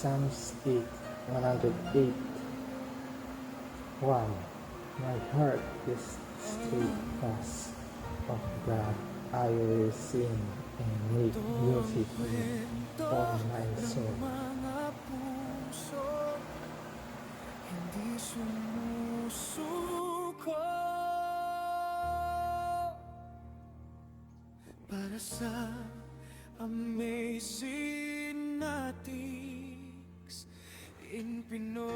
Psalms 8, 108. 1. My heart is steadfast of God. I will sing and make music on my soul. Mga puso hindi sumusuko para sa amazing nathings in Pinoy.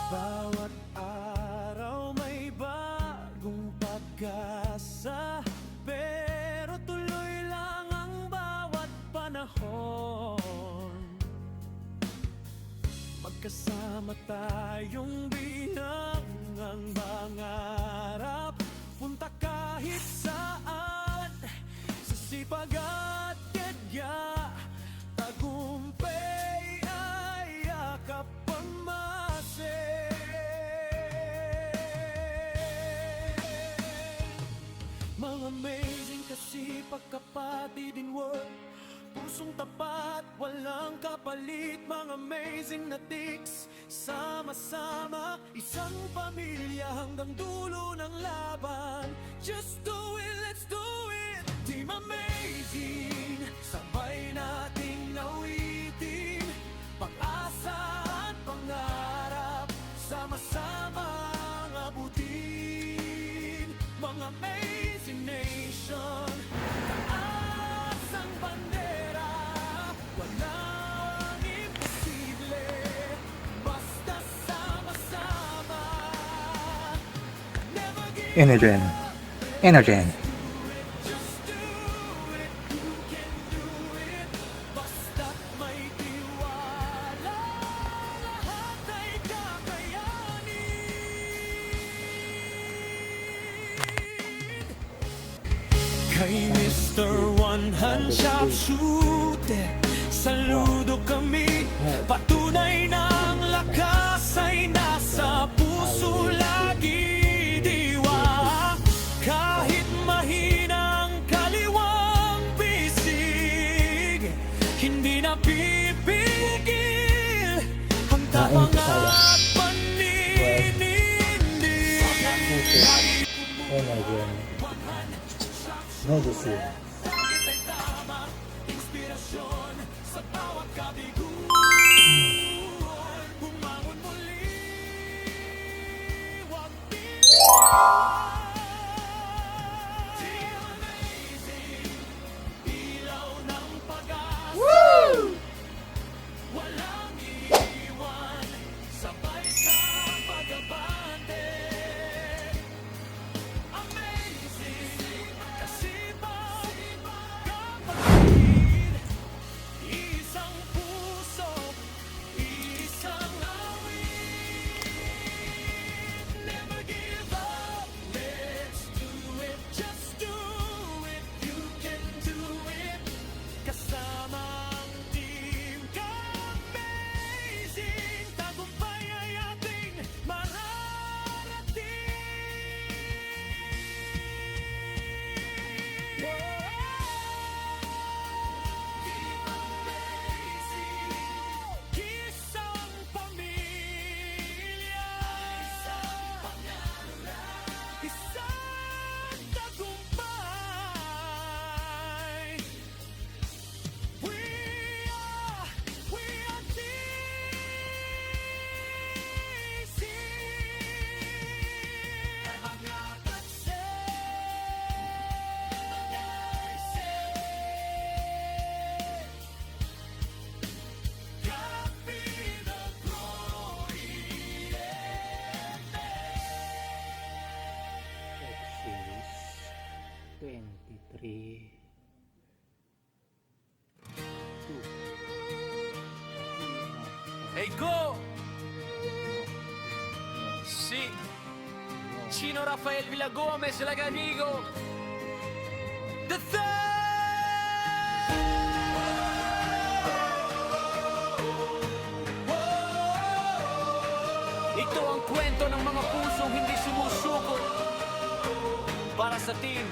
Bawat araw may bagong pag-asa, pero tuloy lang ang bawat panahon. Magkasama tayong binang ang mangarap, punta kahit saan, sa sipag at yadya, tagumpay ay yakap pamase. Mga amazing kasi pagkapatid in world, pusong tapat, walang kapalit. Mga amazing na tics, sama-sama, isang pamilya hanggang dulo ng laban. Just do it, let's do it. Team Amazing, sabay nating nawitin pag-asa at pangarap, sama-sama ang abutin. Mga amazing nation, taas ang bandera, walang imposible, basta sama-sama. Never give Inogen. Inogen. just do it, you can do it, basta't may tiwala, lahat ay kakayanin. Kay Mr. One Hand Sharpshooter, saludo kami. Patunay ng lakas ay nasa puso lagi, diwa. Kahit mahinang kaliwang bisig, hindi na pipigil ang tapang at paninindig. Inogen. Medicine. Inspirasyon sa bawat kabiguan, bumangon muli, huwag bitawan. Team Amazing, ilaw ng pag-asa, walang iiwan, sabay sa pag-abante. Amazing, kasipag, kapatid, isang puso, isang awit. Never give up, let's do it, just do it, you can do it. Kasama ang team Ka-Amazing, tagumpay ay ating mararating. Isang pamilya, isang pangarap, isang tagumpay. We are TCC. Mga katse, Copy the glory. Exodus 23. 2. Hey, go! Si Chino Rafael Villagomez Laganigo, the third! Ito ang kwento ng mga pusong hindi sumusuko, para sa team